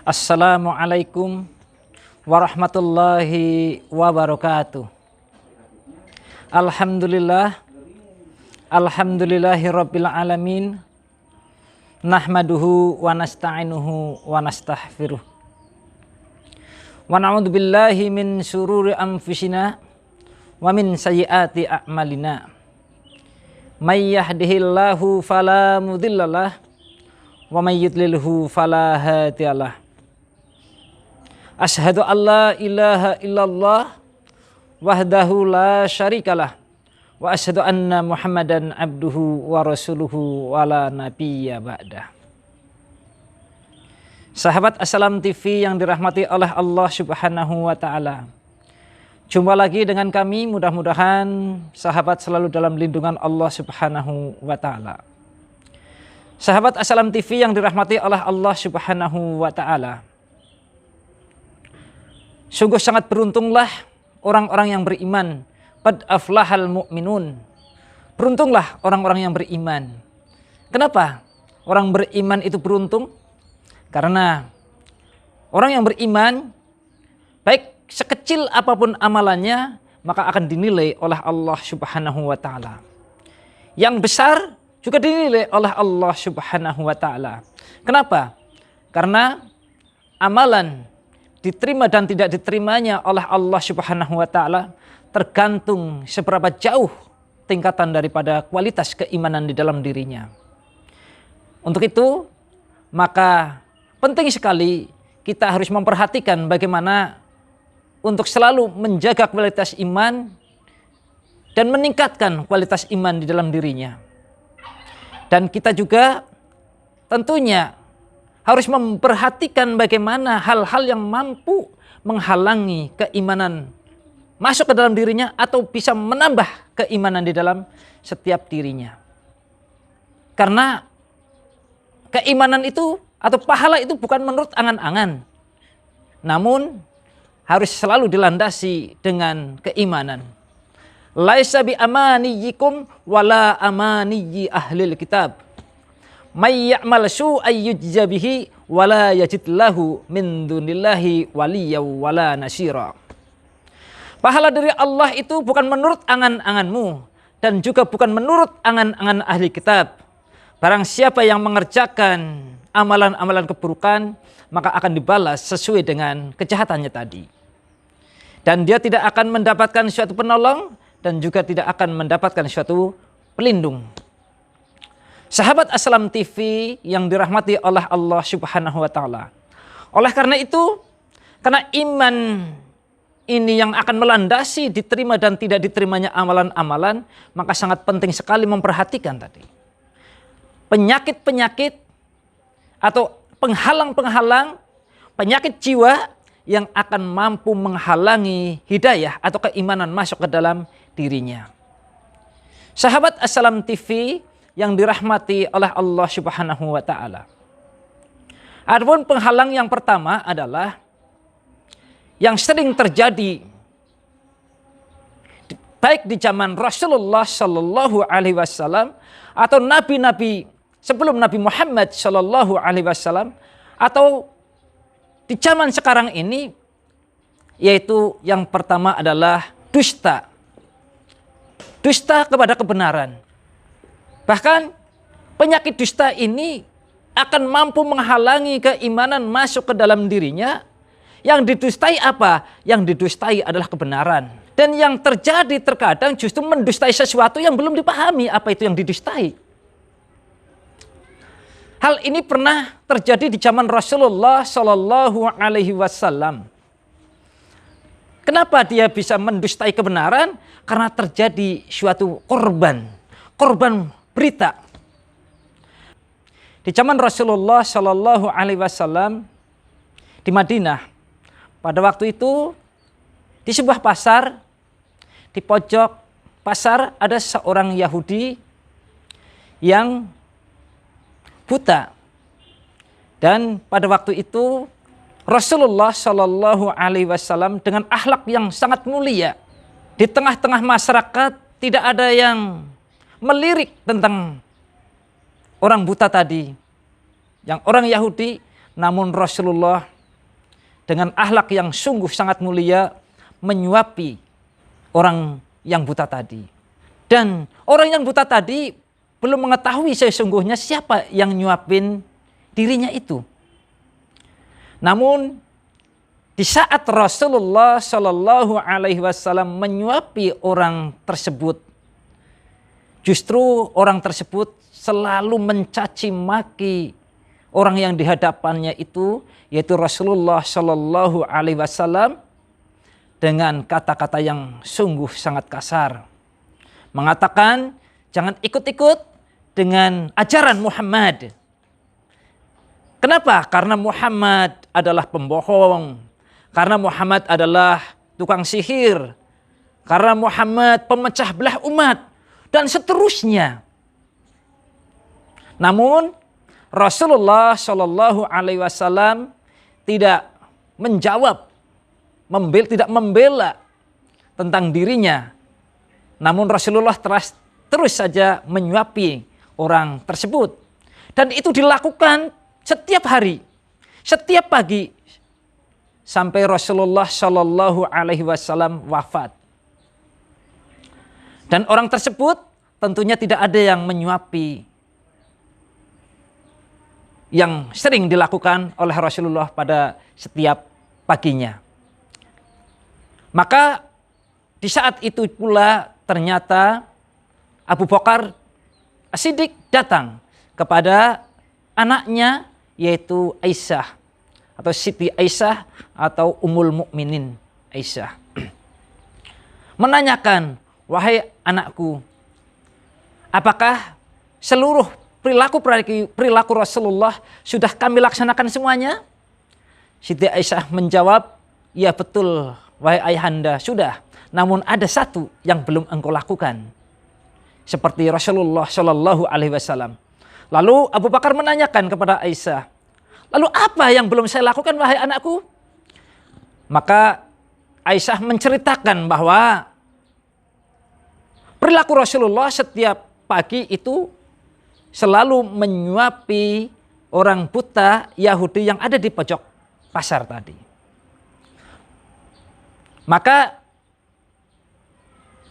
Assalamualaikum warahmatullahi wabarakatuh. Alhamdulillahi rabbil alamin. Nahmaduhu wa nasta'inuhu wa nastaghfiruh. Wa na'udzu billahi min syururi anfusina wa min sayyiati a'malina. May yahdihillahu fala mudhillalah wa may yudlilhu fala hadiyalah. Asyhadu an la ilaha illallah wahdahu la syarikalah wa asyhadu anna Muhammadan abduhu wa rasuluhu wa la nabiyya ba'dah. Sahabat Assalam TV yang dirahmati oleh Allah Subhanahu wa taala. Jumpa lagi dengan kami, mudah-mudahan sahabat selalu dalam lindungan Allah Subhanahu wa taala. Sahabat Assalam TV yang dirahmati oleh Allah Subhanahu wa taala. Sungguh sangat beruntunglah orang-orang yang beriman. Qad aflahal mu'minun. Beruntunglah orang-orang yang beriman. Kenapa orang beriman itu beruntung? Karena orang yang beriman, baik sekecil apapun amalannya, maka akan dinilai oleh Allah Subhanahu wa taala. Yang besar juga dinilai oleh Allah Subhanahu wa taala. Kenapa? Karena amalan diterima dan tidak diterimanya oleh Allah Subhanahu wa taala tergantung seberapa jauh tingkatan daripada kualitas keimanan di dalam dirinya. Untuk itu, maka penting sekali kita harus memperhatikan bagaimana untuk selalu menjaga kualitas iman dan meningkatkan kualitas iman di dalam dirinya. Dan kita juga tentunya harus memperhatikan bagaimana hal-hal yang mampu menghalangi keimanan masuk ke dalam dirinya atau bisa menambah keimanan di dalam setiap dirinya. Karena keimanan itu atau pahala itu bukan menurut angan-angan, namun harus selalu dilandasi dengan keimanan. Laisa bi amaniyikum wala amaniyyi ahlil kitab. May ya'mal su'an yujza bihi wala yajid lahu min dunillahi waliyyan wala nasira. Pahala dari Allah itu bukan menurut angan-anganmu dan juga bukan menurut angan-angan ahli kitab. Barang siapa yang mengerjakan amalan-amalan keburukan, maka akan dibalas sesuai dengan kejahatannya tadi. Dan dia tidak akan mendapatkan suatu penolong dan juga tidak akan mendapatkan suatu pelindung. Sahabat Assalam TV yang dirahmati oleh Allah Subhanahu wa taala. Oleh karena itu, karena iman ini yang akan melandasi diterima dan tidak diterimanya amalan-amalan, maka sangat penting sekali memperhatikan tadi. Penyakit-penyakit atau penghalang-penghalang, penyakit jiwa yang akan mampu menghalangi hidayah atau keimanan masuk ke dalam dirinya. Sahabat Assalam TV yang dirahmati oleh Allah Subhanahu wa taala. Adapun penghalang yang pertama adalah yang sering terjadi baik di zaman Rasulullah Shallallahu alaihi wasallam atau nabi-nabi sebelum Nabi Muhammad Shallallahu alaihi wasallam atau di zaman sekarang ini, yaitu yang pertama adalah dusta. Dusta kepada kebenaran. Bahkan penyakit dusta ini akan mampu menghalangi keimanan masuk ke dalam dirinya. Yang didustai apa? Yang didustai adalah kebenaran. Dan yang terjadi terkadang justru mendustai sesuatu yang belum dipahami apa itu yang didustai. Hal ini pernah terjadi di zaman Rasulullah Shallallahu alaihi wasallam. Kenapa dia bisa mendustai kebenaran? Karena terjadi suatu korban berita. Di zaman Rasulullah Shallallahu alaihi wasallam di Madinah, pada waktu itu di sebuah pasar, di pojok pasar ada seorang Yahudi yang buta. Dan pada waktu itu Rasulullah Shallallahu alaihi wasallam dengan akhlak yang sangat mulia, di tengah-tengah masyarakat tidak ada yang melirik tentang orang buta tadi, yang orang Yahudi, namun Rasulullah dengan akhlak yang sungguh sangat mulia menyuapi orang yang buta tadi. Dan orang yang buta tadi belum mengetahui sesungguhnya siapa yang nyuapin dirinya itu. Namun di saat Rasulullah Shallallahu Alaihi Wasallam menyuapi orang tersebut, justru orang tersebut selalu mencaci maki orang yang di hadapannya itu, yaitu Rasulullah Shallallahu Alaihi Wasallam, dengan kata-kata yang sungguh sangat kasar. Mengatakan, jangan ikut-ikut dengan ajaran Muhammad. Kenapa? Karena Muhammad adalah pembohong. Karena Muhammad adalah tukang sihir. Karena Muhammad pemecah belah umat. Dan seterusnya. Namun Rasulullah Shallallahu Alaihi Wasallam tidak menjawab, tidak membela tentang dirinya. Namun Rasulullah terus saja menyuapi orang tersebut. Dan itu dilakukan setiap hari, setiap pagi, sampai Rasulullah Shallallahu Alaihi Wasallam wafat. Dan orang tersebut tentunya tidak ada yang menyuapi yang sering dilakukan oleh Rasulullah pada setiap paginya. Maka di saat itu pula ternyata Abu Bakar As-Siddiq datang kepada anaknya, yaitu Aisyah atau Siti Aisyah atau Ummul Mukminin Aisyah. Menanyakan, wahai anakku, apakah seluruh perilaku Rasulullah sudah kami laksanakan semuanya? Siti Aisyah menjawab, ya betul wahai ayahanda, sudah. Namun ada satu yang belum engkau lakukan. Seperti Rasulullah Shallallahu Alaihi Wasallam. Lalu Abu Bakar menanyakan kepada Aisyah, lalu apa yang belum saya lakukan wahai anakku? Maka Aisyah menceritakan bahwa perilaku Rasulullah setiap pagi itu selalu menyuapi orang buta Yahudi yang ada di pojok pasar tadi. Maka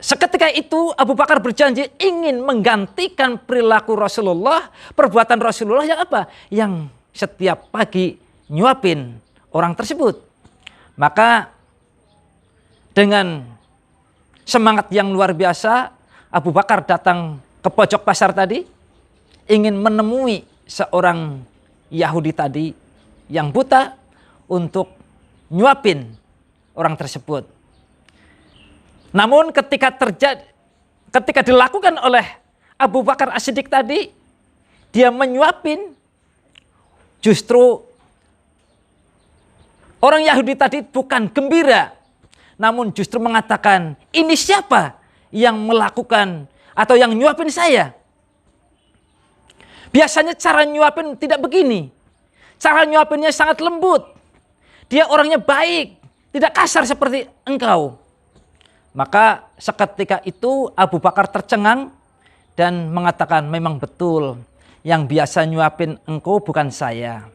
seketika itu Abu Bakar berjanji ingin menggantikan perilaku Rasulullah, perbuatan Rasulullah yang apa? Yang setiap pagi nyuapin orang tersebut. Maka dengan semangat yang luar biasa, Abu Bakar datang ke pojok pasar tadi, ingin menemui seorang Yahudi tadi yang buta untuk nyuapin orang tersebut. Namun ketika dilakukan oleh Abu Bakar As-Siddiq tadi, dia menyuapin, justru orang Yahudi tadi bukan gembira, namun justru mengatakan, ini siapa yang melakukan atau yang nyuapin saya? Biasanya cara nyuapin tidak begini. Cara nyuapinnya sangat lembut. Dia orangnya baik, tidak kasar seperti engkau. Maka seketika itu Abu Bakar tercengang dan mengatakan, memang betul yang biasa nyuapin engkau bukan saya.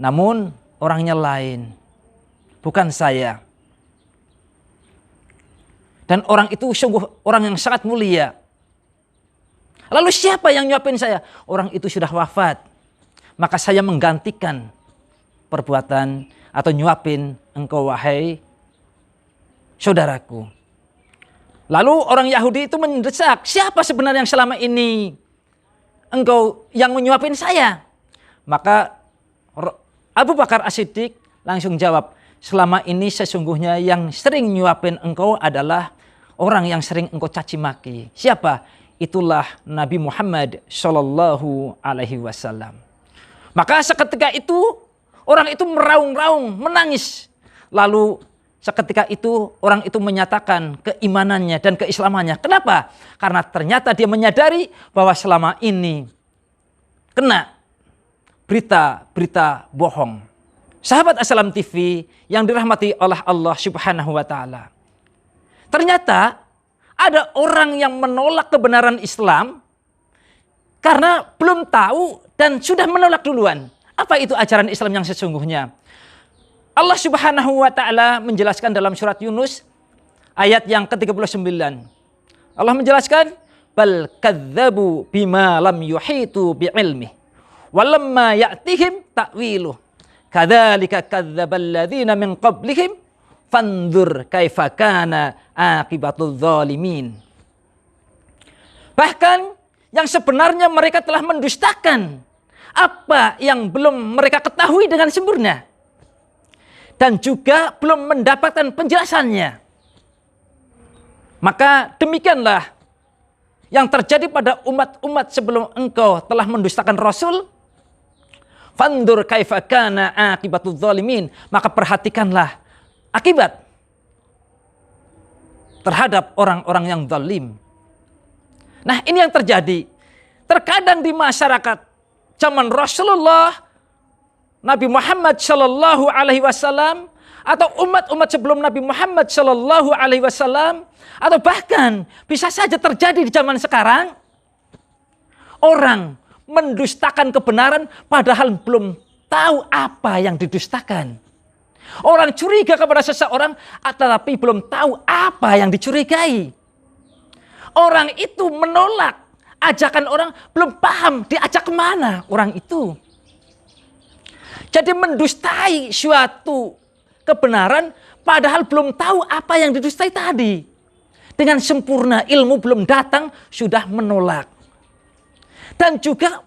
Namun orangnya lain, bukan saya. Dan orang itu sungguh orang yang sangat mulia. Lalu siapa yang nyuapin saya? Orang itu sudah wafat. Maka saya menggantikan perbuatan atau nyuapin engkau wahai saudaraku. Lalu orang Yahudi itu mendesak, siapa sebenarnya yang selama ini engkau yang menyuapin saya? Maka Abu Bakar As-Siddiq langsung jawab, selama ini sesungguhnya yang sering nyuapin engkau adalah orang yang sering engkau caci maki. Siapa? Itulah Nabi Muhammad Shallallahu Alaihi Wasallam. Maka seketika itu orang itu meraung-raung, menangis. Lalu seketika itu orang itu menyatakan keimanannya dan keislamannya. Kenapa? Karena ternyata dia menyadari bahwa selama ini kena berita-berita bohong. Sahabat Assalam TV yang dirahmati oleh Allah Subhanahu wa taala. Ternyata ada orang yang menolak kebenaran Islam karena belum tahu dan sudah menolak duluan. Apa itu ajaran Islam yang sesungguhnya? Allah Subhanahu wa taala menjelaskan dalam surat Yunus ayat yang ke-39. Allah menjelaskan, bal kadzabu bima lam yuhitu bi'ilmi walamma ya'tihim ta'wiluh kadzalika kadzdzabal ladzina min qablihim fanzur kaifa kana aqibatul zalimin. Bahkan yang sebenarnya mereka telah mendustakan apa yang belum mereka ketahui dengan sempurna dan juga belum mendapatkan penjelasannya. Maka demikianlah yang terjadi pada umat-umat sebelum engkau telah mendustakan Rasul. Fandur kaifa kana akibatul zalimin. Maka perhatikanlah akibat terhadap orang-orang yang zalim. Nah, ini yang terjadi. Terkadang di masyarakat zaman Rasulullah, Nabi Muhammad Shallallahu Alaihi Wasallam, atau umat-umat sebelum Nabi Muhammad Shallallahu Alaihi Wasallam, atau bahkan bisa saja terjadi di zaman sekarang, orang mendustakan kebenaran padahal belum tahu apa yang didustakan. Orang curiga kepada seseorang tetapi belum tahu apa yang dicurigai. Orang itu menolak ajakan orang, belum paham diajak kemana orang itu. Jadi mendustai suatu kebenaran padahal belum tahu apa yang didustai tadi. Dengan sempurna, ilmu belum datang sudah menolak. Dan juga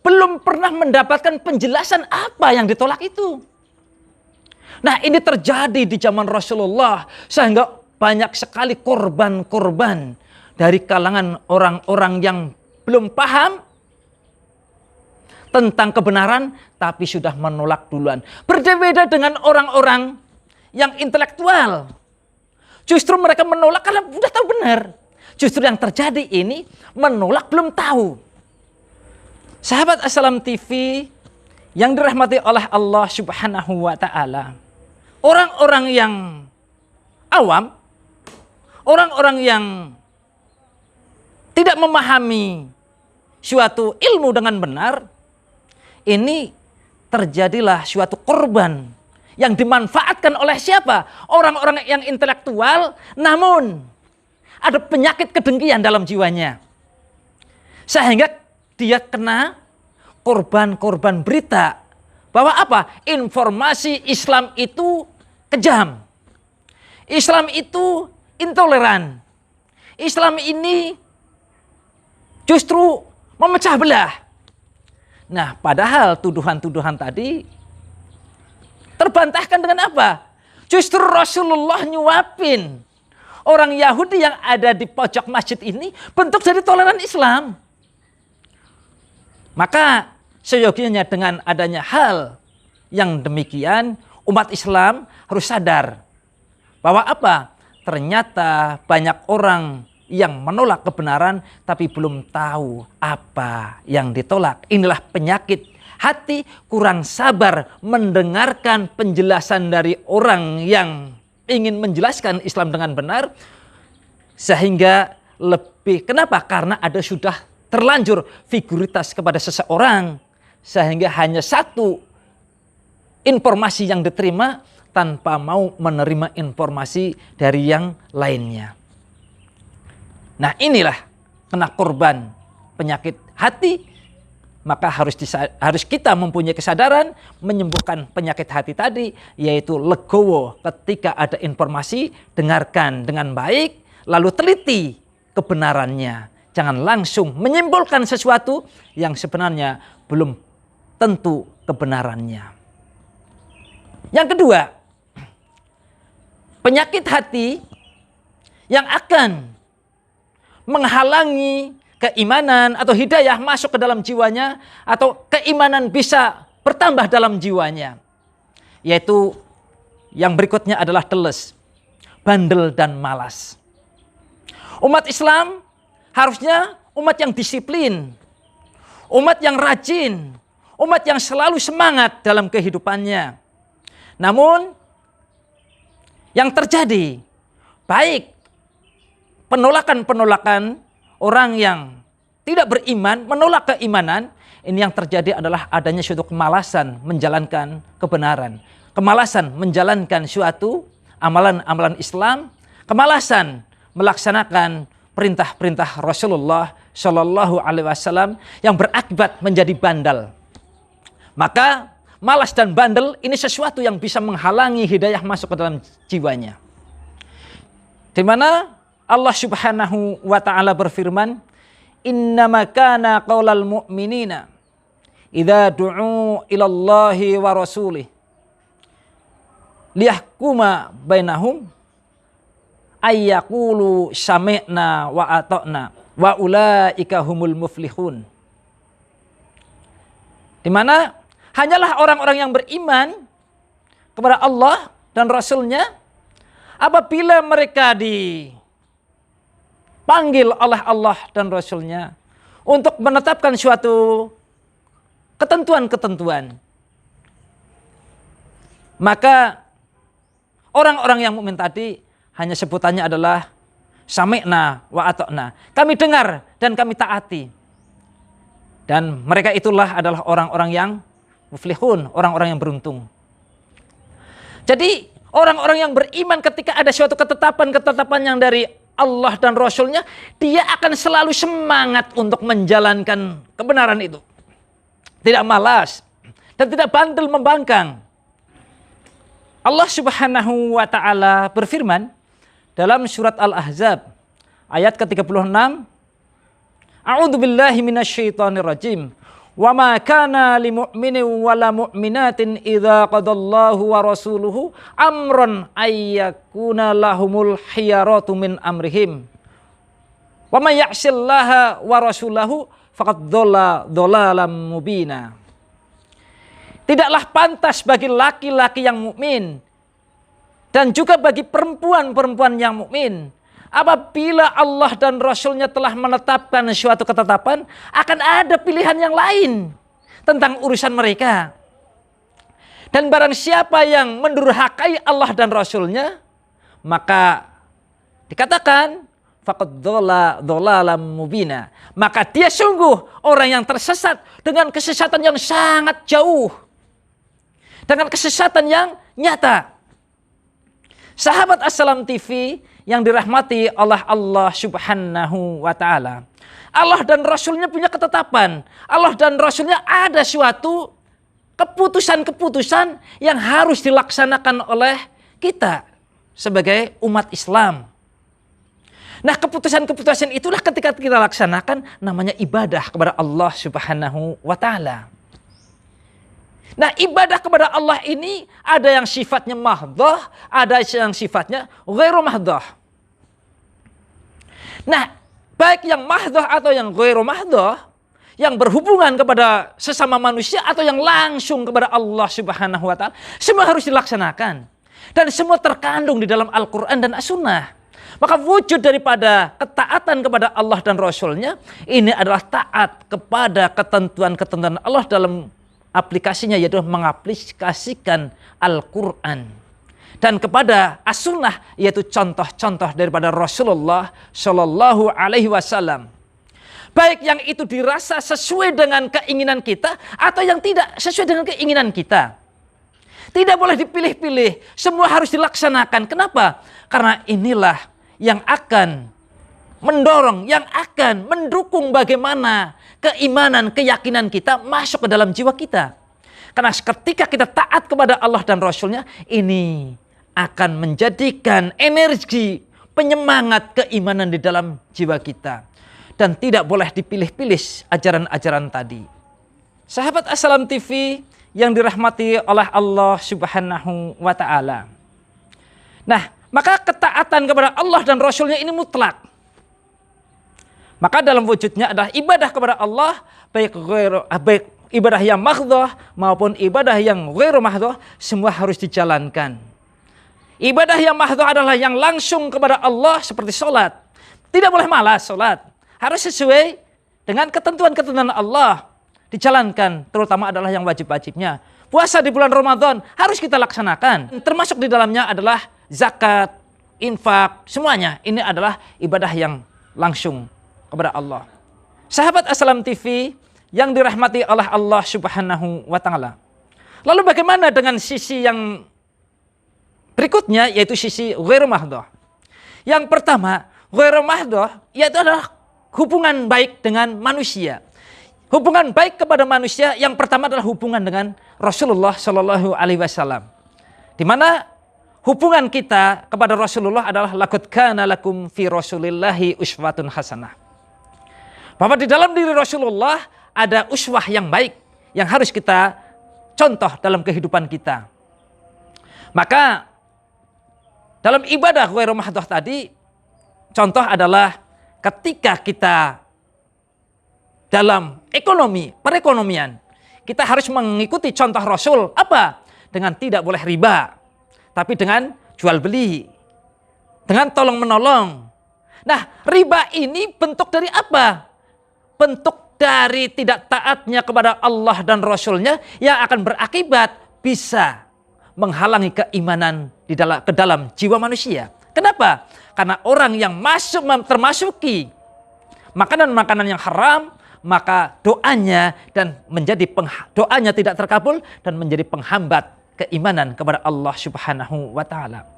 belum pernah mendapatkan penjelasan apa yang ditolak itu. Nah, ini terjadi di zaman Rasulullah sehingga banyak sekali korban-korban dari kalangan orang-orang yang belum paham tentang kebenaran tapi sudah menolak duluan. Berbeda dengan orang-orang yang intelektual. Justru mereka menolak karena sudah tahu benar. Justru yang terjadi ini menolak belum tahu. Sahabat Assalam TV yang dirahmati oleh Allah Subhanahu wa taala. Orang-orang yang awam, orang-orang yang tidak memahami suatu ilmu dengan benar, ini terjadilah suatu korban yang dimanfaatkan oleh siapa? Orang-orang yang intelektual, namun ada penyakit kedengkian dalam jiwanya. Sehingga dia kena korban-korban berita bahwa apa? Informasi Islam itu kejam. Islam itu intoleran. Islam ini justru memecah belah. Nah, padahal tuduhan-tuduhan tadi terbantahkan dengan apa? Justru Rasulullah nyuapin orang Yahudi yang ada di pojok masjid ini bentuk dari toleran Islam. Maka seyogianya dengan adanya hal yang demikian, umat Islam harus sadar bahwa apa? Ternyata banyak orang yang menolak kebenaran tapi belum tahu apa yang ditolak. Inilah penyakit hati kurang sabar mendengarkan penjelasan dari orang yang ingin menjelaskan Islam dengan benar. Sehingga lebih, kenapa? Karena ada sudah terlanjur figuritas kepada seseorang. Sehingga hanya satu informasi yang diterima tanpa mau menerima informasi dari yang lainnya. Nah, inilah kena korban penyakit hati. Maka harus kita mempunyai kesadaran menyembuhkan penyakit hati tadi, yaitu legowo ketika ada informasi, dengarkan dengan baik, lalu teliti kebenarannya. Jangan langsung menyimpulkan sesuatu yang sebenarnya belum tentu kebenarannya. Yang kedua, penyakit hati yang akan menghalangi keimanan atau hidayah masuk ke dalam jiwanya, atau keimanan bisa bertambah dalam jiwanya, yaitu yang berikutnya adalah teles, bandel dan malas. Umat Islam harusnya umat yang disiplin, umat yang rajin, umat yang selalu semangat dalam kehidupannya. Namun yang terjadi baik penolakan-penolakan orang yang tidak beriman, menolak keimanan, ini yang terjadi adalah adanya suatu kemalasan menjalankan kebenaran. kemalasan menjalankan suatu amalan-amalan Islam, kemalasan melaksanakan perintah-perintah Rasulullah Shallallahu Alaihi Wasallam yang berakibat menjadi bandel. Maka malas dan bandel ini sesuatu yang bisa menghalangi hidayah masuk ke dalam jiwanya. Di mana Allah Subhanahu wa taala berfirman, "Innama kana qaulal mu'minina idza du'u ilallahi wa rasulih liyahkuma bainahum ayyaqulu sami'na wa ata'na wa ulaika humul muflihun." Di mana hanyalah orang-orang yang beriman kepada Allah dan Rasul-Nya apabila mereka dipanggil oleh Allah dan Rasul-Nya untuk menetapkan suatu ketentuan-ketentuan, maka orang-orang yang mukmin tadi hanya sebutannya adalah sami'na wa ata'na. Kami dengar dan kami taati. Dan mereka itulah adalah orang-orang yang muflihun, orang-orang yang beruntung. Jadi orang-orang yang beriman ketika ada suatu ketetapan-ketetapan yang dari Allah dan Rasul-Nya, dia akan selalu semangat untuk menjalankan kebenaran itu. Tidak malas dan tidak bandel membangkang. Allah Subhanahu wa taala berfirman dalam surat Al-Ahzab ayat ke-36, A'udzu billahi minasyaitonir rajim. Wa ma kana lil mu'minin wala mu'minatin idza qadallahu wa rasuluhu amran ayyakuna lahumul khiyaratu min amrihim. Wa may ya'sillaha wa rasulahu faqad dhalla dhalalan mubina. Tidaklah pantas bagi laki-laki yang mukmin dan juga bagi perempuan-perempuan yang mukmin apabila Allah dan Rasul-Nya telah menetapkan suatu ketetapan, akan ada pilihan yang lain tentang urusan mereka. Dan barang siapa yang mendurhakai Allah dan Rasul-Nya, maka dikatakan faqad dhalla dhalalan mubina. Maka dia sungguh orang yang tersesat dengan kesesatan yang sangat jauh. Dengan kesesatan yang nyata. Sahabat Assalam TV yang dirahmati oleh Allah Subhanahu wa taala. Allah dan Rasul-Nya punya ketetapan. Allah dan Rasul-Nya ada suatu keputusan-keputusan yang harus dilaksanakan oleh kita sebagai umat Islam. Nah, keputusan-keputusan itulah ketika kita laksanakan namanya ibadah kepada Allah Subhanahu wa taala. Nah, ibadah kepada Allah ini ada yang sifatnya mahdhah, ada yang sifatnya ghairu mahdhah. Nah, baik yang mahdhah atau yang ghairu mahdhah, yang berhubungan kepada sesama manusia atau yang langsung kepada Allah Subhanahu wa taala, semua harus dilaksanakan. Dan semua terkandung di dalam Al-Qur'an dan As-Sunnah. Maka wujud daripada ketaatan kepada Allah dan Rasul-Nya ini adalah taat kepada ketentuan-ketentuan Allah dalam aplikasinya, yaitu mengaplikasikan Al-Quran, dan kepada As-Sunnah, yaitu contoh-contoh daripada Rasulullah Shallallahu Alaihi Wasallam. Baik yang itu dirasa sesuai dengan keinginan kita atau yang tidak sesuai dengan keinginan kita. Tidak boleh dipilih-pilih, semua harus dilaksanakan. Kenapa? Karena inilah yang akan mendorong, yang akan mendukung bagaimana keimanan, keyakinan kita masuk ke dalam jiwa kita. Karena ketika kita taat kepada Allah dan Rasul-Nya, ini akan menjadikan energi, penyemangat keimanan di dalam jiwa kita. Dan tidak boleh dipilih-pilih ajaran-ajaran tadi. Sahabat Assalam TV yang dirahmati oleh Allah Subhanahu wa taala. Nah, maka ketaatan kepada Allah dan Rasul-Nya ini mutlak. Maka dalam wujudnya adalah ibadah kepada Allah, baik ibadah yang mahdhah maupun ibadah yang ghairu mahdhah, semua harus dijalankan. Ibadah yang mahdhah adalah yang langsung kepada Allah seperti sholat. Tidak boleh malas sholat. Harus sesuai dengan ketentuan-ketentuan Allah. Dijalankan, terutama adalah yang wajib-wajibnya. Puasa di bulan Ramadan harus kita laksanakan. Termasuk di dalamnya adalah zakat, infak, semuanya. Ini adalah ibadah yang langsung kepada Allah. Sahabat Assalam TV yang dirahmati oleh Allah Subhanahu wa taala. Lalu bagaimana dengan sisi yang berikutnya, yaitu sisi ghairu mahdhah? Yang pertama, ghairu mahdhah yaitu adalah hubungan baik dengan manusia. Hubungan baik kepada manusia yang pertama adalah hubungan dengan Rasulullah Shallallahu Alaihi Wasallam, di mana hubungan kita kepada Rasulullah adalah laqad kana lakum fi Rasulillahi uswatun hasanah. Bahwa di dalam diri Rasulullah ada uswah yang baik yang harus kita contoh dalam kehidupan kita. Maka dalam ibadah ghairu mahdhah tadi, contoh adalah ketika kita dalam ekonomi, perekonomian, kita harus mengikuti contoh Rasul. Apa? Dengan tidak boleh riba, tapi dengan jual beli, dengan tolong menolong. Nah, riba ini bentuk dari apa? Bentuk dari tidak taatnya kepada Allah dan Rasulnya yang akan berakibat bisa menghalangi keimanan ke dalam jiwa manusia. Kenapa? Karena orang yang termasuki makanan-makanan yang haram, maka doanya doanya tidak terkabul dan menjadi penghambat keimanan kepada Allah Subhanahu wa taala.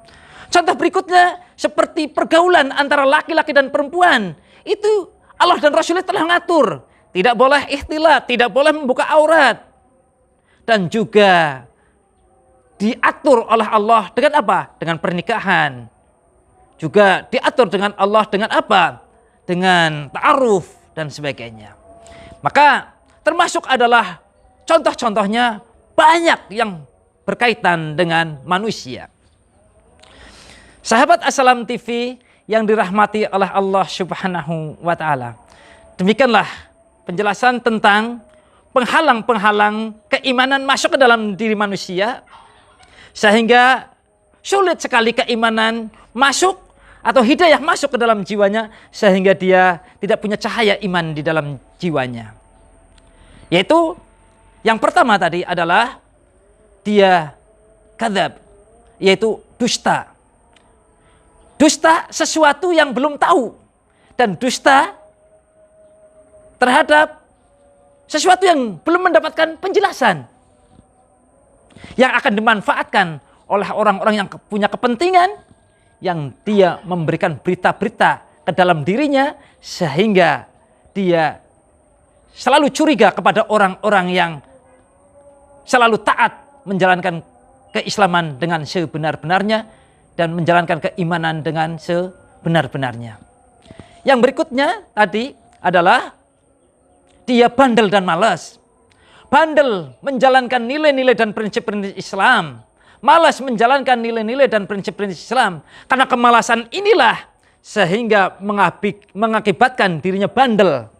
Contoh berikutnya seperti pergaulan antara laki-laki dan perempuan. Itu Allah dan Rasulnya telah mengatur. Tidak boleh ikhtilat, tidak boleh membuka aurat. Dan juga diatur oleh Allah dengan apa? Dengan pernikahan. Juga diatur dengan Allah dengan apa? Dengan ta'aruf dan sebagainya. Maka termasuk adalah contoh-contohnya banyak yang berkaitan dengan manusia. Sahabat Assalam TV yang dirahmati oleh Allah Subhanahu wa taala. Demikianlah penjelasan tentang penghalang-penghalang keimanan masuk ke dalam diri manusia, sehingga sulit sekali keimanan masuk atau hidayah masuk ke dalam jiwanya, sehingga dia tidak punya cahaya iman di dalam jiwanya. Yaitu yang pertama tadi adalah dia kadzab, yaitu dusta. Dusta sesuatu yang belum tahu, dan dusta terhadap sesuatu yang belum mendapatkan penjelasan, yang akan dimanfaatkan oleh orang-orang yang punya kepentingan, yang dia memberikan berita-berita ke dalam dirinya, sehingga dia selalu curiga kepada orang-orang yang selalu taat menjalankan keislaman dengan sebenar-benarnya dan menjalankan keimanan dengan sebenar-benarnya. Yang berikutnya tadi adalah dia bandel dan malas. Bandel menjalankan nilai-nilai dan prinsip-prinsip Islam, malas menjalankan nilai-nilai dan prinsip-prinsip Islam. Karena kemalasan inilah sehingga mengakibatkan dirinya bandel.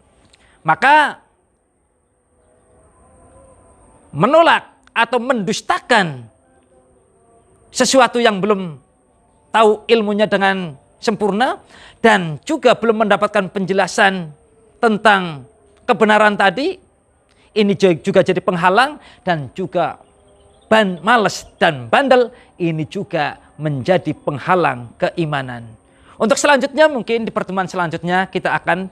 Maka menolak atau mendustakan sesuatu yang belum tahu ilmunya dengan sempurna, dan juga belum mendapatkan penjelasan tentang kebenaran tadi, ini juga jadi penghalang, dan juga malas dan bandel ini juga menjadi penghalang keimanan. Untuk selanjutnya mungkin di pertemuan selanjutnya kita akan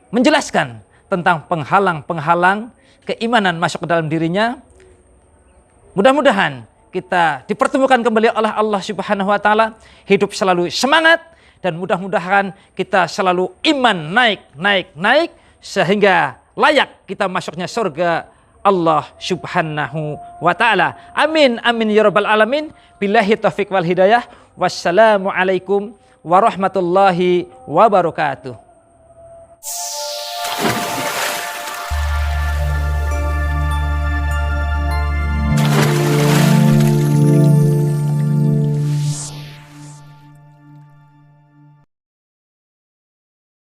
menjelaskan tentang penghalang-penghalang keimanan masuk ke dalam dirinya. Mudah-mudahan kita dipertemukan kembali oleh Allah Subhanahu wa taala, hidup selalu semangat, dan mudah-mudahan kita selalu iman naik sehingga layak kita masuknya surga Allah Subhanahu wa taala. Amin amin ya rabbal alamin. Billahi taufiq wal hidayah. Wassalamualaikum warahmatullahi wabarakatuh.